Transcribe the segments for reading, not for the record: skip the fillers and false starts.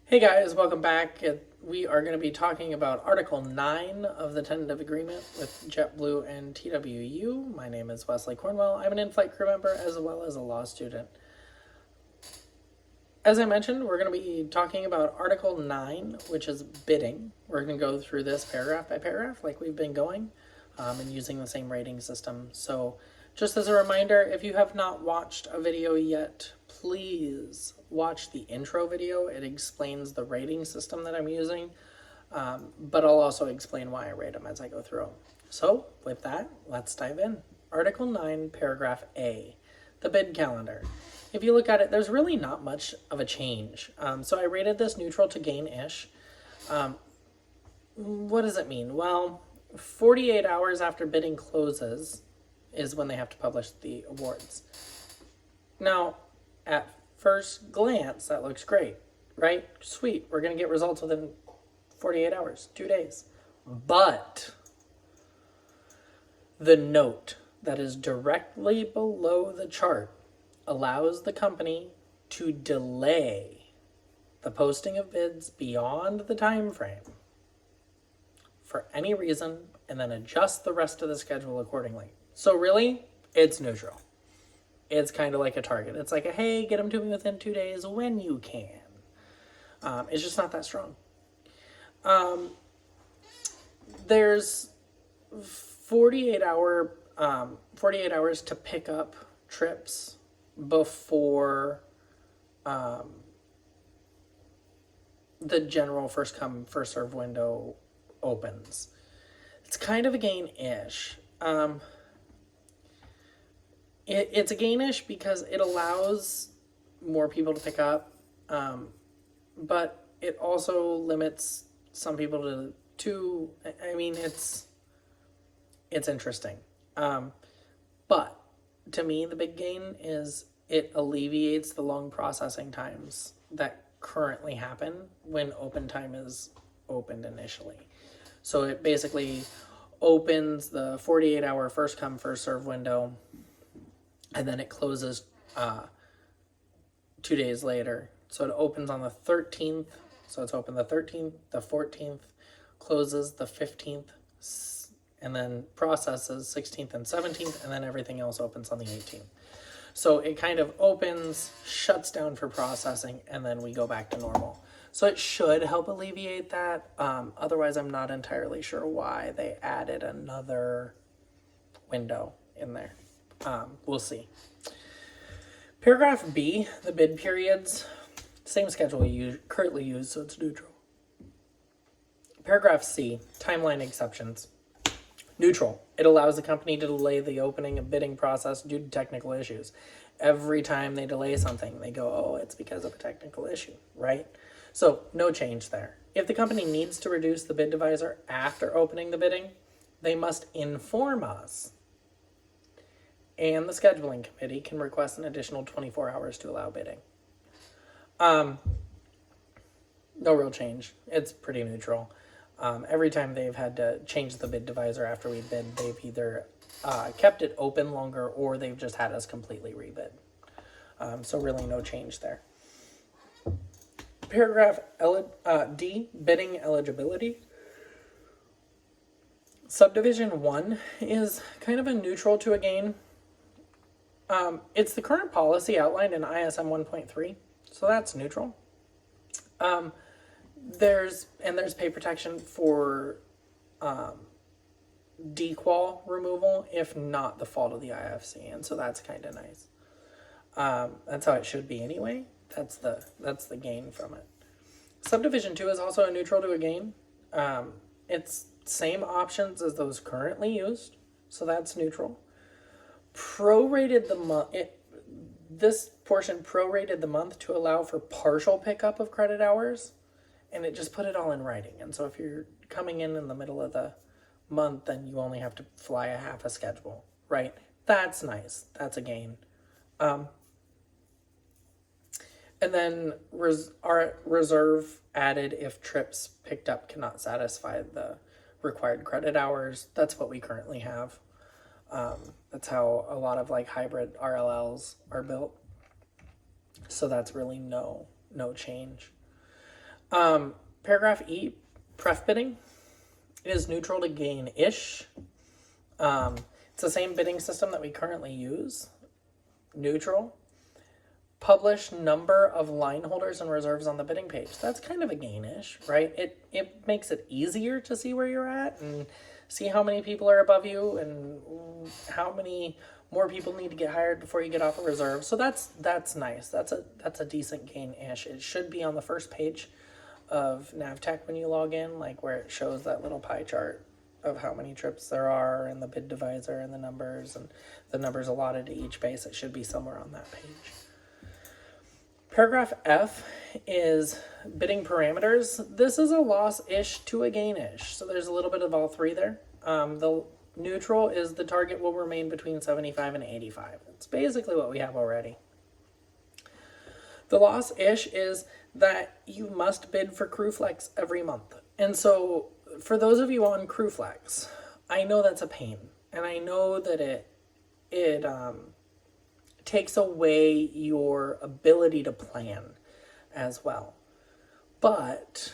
Hey guys, welcome back. We are going to be talking about Article 9 of the tentative agreement with JetBlue and TWU. My name is Wesley Cornwell. I'm an in-flight crew member as well as a law student. As I mentioned, we're going to be talking about Article 9, which is bidding. We're going to go through this paragraph by paragraph like we've been going and using the same rating system. So just as a reminder, if you have not watched a video yet, please watch the intro video. It explains the rating system that I'm using, but I'll also explain why I rate them as I go through them. So with that, let's dive in. Article 9, paragraph A, the bid calendar. If you look at it, there's really not much of a change. So I rated this neutral to gain-ish. What does it mean? Well, 48 hours after bidding closes is when they have to publish the awards. Now, at first glance, that looks great, right? Sweet, we're going to get results within 48 hours, 2 days. But the note that is directly below the chart allows the company to delay the posting of bids beyond the time frame for any reason and then adjust the rest of the schedule accordingly. So really, it's neutral. It's kind of like a target. It's like a, hey, get them to me within 2 days when you can. It's just not that strong. There's 48 hours to pick up trips before the general first come, first serve window opens. It's kind of a gain-ish. It's a gainish because it allows more people to pick up, but it also limits some people to I mean, it's interesting. But to me, the big gain is it alleviates the long processing times that currently happen when open time is opened initially. So it basically opens the 48-hour first come, first serve window, and then it closes 2 days later. So it opens on the 13th. So it's open the 13th, the 14th, closes the 15th, and then processes 16th and 17th, and then everything else opens on the 18th. So it kind of opens, shuts down for processing, and then we go back to normal. So it should help alleviate that. Otherwise, I'm not entirely sure why they added another window in there. We'll see. Paragraph B, the bid periods, same schedule you currently use, so it's neutral. Paragraph C, timeline exceptions. Neutral. It allows the company to delay the opening of bidding process due to technical issues. Every time they delay something, they go, oh, it's because of a technical issue, right? So no change there. If the company needs to reduce the bid divisor after opening the bidding, they must inform us. And the scheduling committee can request an additional 24 hours to allow bidding. No real change. It's pretty neutral. Every time they've had to change the bid divisor after we bid, they've either kept it open longer or they've just had us completely rebid. So really no change there. Paragraph D, bidding eligibility. Subdivision 1 is kind of a neutral to a gain. It's the current policy outlined in ISM 1.3, so that's neutral. There's pay protection for dequal removal if not the fault of the IFC, and so that's kind of nice. That's how it should be anyway. That's the gain from it. Subdivision 2 is also a neutral to a gain. It's same options as those currently used, so that's neutral. Prorated the month. This portion prorated the month to allow for partial pickup of credit hours, and it just put it all in writing. And so if you're coming in the middle of the month, then you only have to fly a half a schedule, right? That's nice. That's a gain. And then our reserve added if trips picked up cannot satisfy the required credit hours. That's what we currently have. That's how a lot of like hybrid RLLs are built. So that's really no change. Paragraph E, pref bidding is neutral to gain-ish. It's the same bidding system that we currently use. Neutral. Publish number of line holders and reserves on the bidding page. That's kind of a gain-ish, right? It makes it easier to see where you're at and see how many people are above you and how many more people need to get hired before you get off a reserve. So that's nice. That's a decent gain-ish. It should be on the first page of NavTech when you log in, like where it shows that little pie chart of how many trips there are and the bid divisor and the numbers allotted to each base. It should be somewhere on that page. Paragraph F is bidding parameters. This is a loss-ish to a gain-ish. So there's a little bit of all three there. The neutral is the target will remain between 75 and 85. It's basically what we have already. The loss-ish is that you must bid for CrewFlex every month. And so for those of you on CrewFlex, I know that's a pain. And I know that it takes away your ability to plan as well. But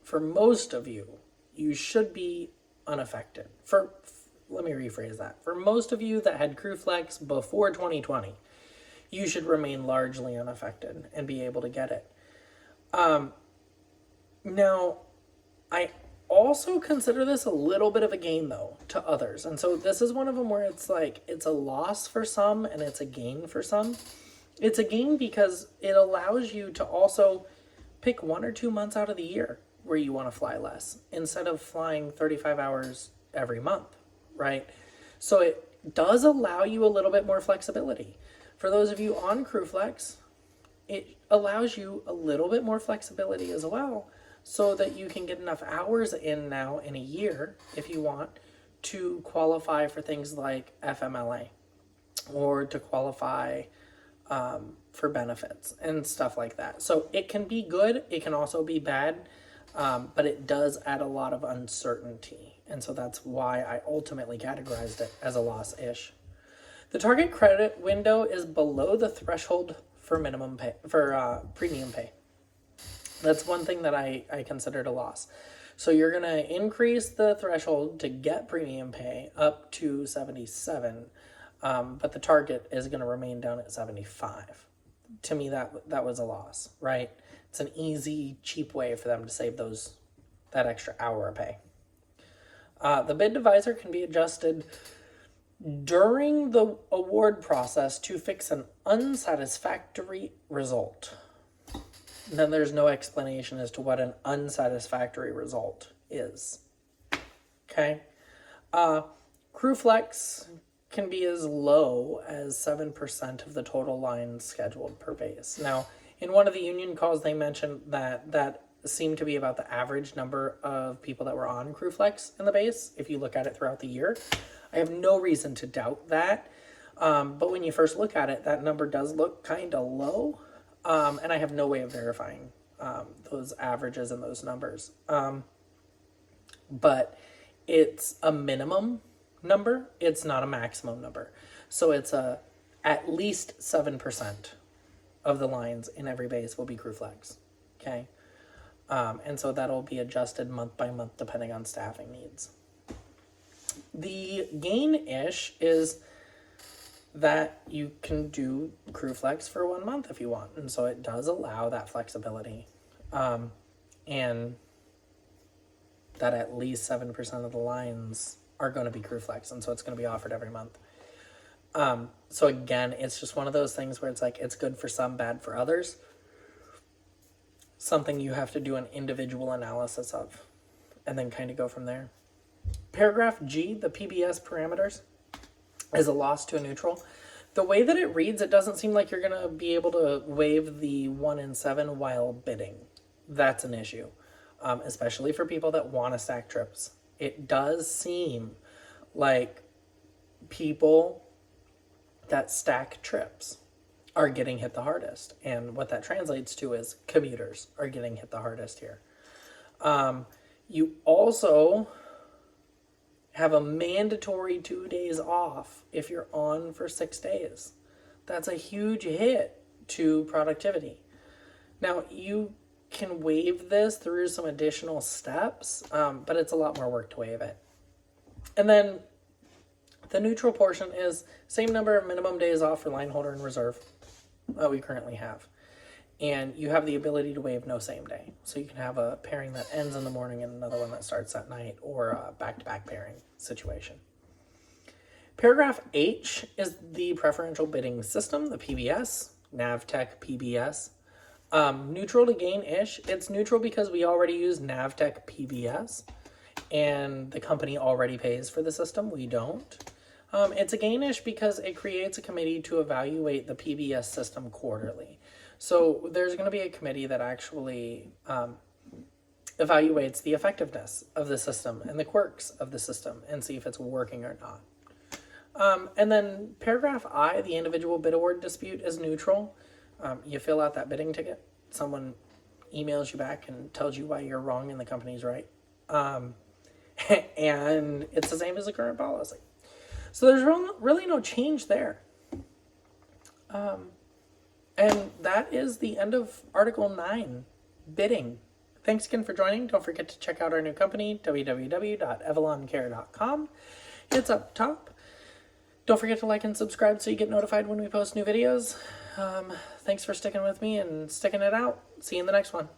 for most of you, you should be unaffected. Let me rephrase that. For most of you that had CrewFlex before 2020, you should remain largely unaffected and be able to get it. Now, I also consider this a little bit of a gain, though, to others. And so this is one of them where it's like, it's a loss for some and it's a gain for some. It's a gain because it allows you to also pick 1 or 2 months out of the year where you want to fly less instead of flying 35 hours every month, right? So it does allow you a little bit more flexibility. For those of you on CrewFlex, it allows you a little bit more flexibility as well, so that you can get enough hours in now in a year, if you want, to qualify for things like FMLA or to qualify for benefits and stuff like that. So it can be good, it can also be bad, but it does add a lot of uncertainty. And so that's why I ultimately categorized it as a loss-ish. The target credit window is below the threshold for minimum pay, for premium pay. That's one thing that I considered a loss. So you're going to increase the threshold to get premium pay up to 77, but the target is going to remain down at 75. To me, that was a loss, right? It's an easy, cheap way for them to save that extra hour of pay. The bid divisor can be adjusted during the award process to fix an unsatisfactory result. And then there's no explanation as to what an unsatisfactory result is. Okay? CrewFlex can be as low as 7% of the total lines scheduled per base. Now, in one of the union calls, they mentioned that seemed to be about the average number of people that were on CrewFlex in the base, if you look at it throughout the year. I have no reason to doubt that. But when you first look at it, that number does look kind of low. And I have no way of verifying those averages and those numbers. But it's a minimum number. It's not a maximum number. So it's at least 7% of the lines in every base will be CrewFlex. Okay? And so that'll be adjusted month by month depending on staffing needs. The gain-ish is that you can do CrewFlex for 1 month if you want. And so it does allow that flexibility. And that at least 7% of the lines are going to be CrewFlex. And so it's going to be offered every month. So again, it's just one of those things where it's like, it's good for some, bad for others. Something you have to do an individual analysis of and then kind of go from there. Paragraph G, the Pbs parameters, is a loss to a neutral. The way that it reads, it doesn't seem like you're going to be able to waive the 1 in 7 while bidding. That's an issue, especially for people that want to stack trips. It does seem like people that stack trips are getting hit the hardest. And what that translates to is commuters are getting hit the hardest here. You also have a mandatory 2 days off if you're on for 6 days. That's a huge hit to productivity. Now, you can waive this through some additional steps, but it's a lot more work to waive it. And then the neutral portion is same number of minimum days off for line holder and reserve that we currently have. And you have the ability to waive no same day. So you can have a pairing that ends in the morning and another one that starts at night, or a back-to-back pairing situation. Paragraph H is the preferential bidding system, the PBS, Navtech PBS. Neutral to gain-ish. It's neutral because we already use Navtech PBS, and the company already pays for the system. We don't. It's a gain-ish because it creates a committee to evaluate the PBS system quarterly. So there's going to be a committee that actually evaluates the effectiveness of the system and the quirks of the system and see if it's working or not. And then paragraph I, the individual bid award dispute, is neutral. You fill out that bidding ticket. Someone emails you back and tells you why you're wrong and the company's right. And it's the same as the current policy. So there's really no change there. And that is the end of Article 9, bidding. Thanks again for joining. Don't forget to check out our new company, www.evaloncare.com. It's up top. Don't forget to like and subscribe so you get notified when we post new videos. Thanks for sticking with me and sticking it out. See you in the next one.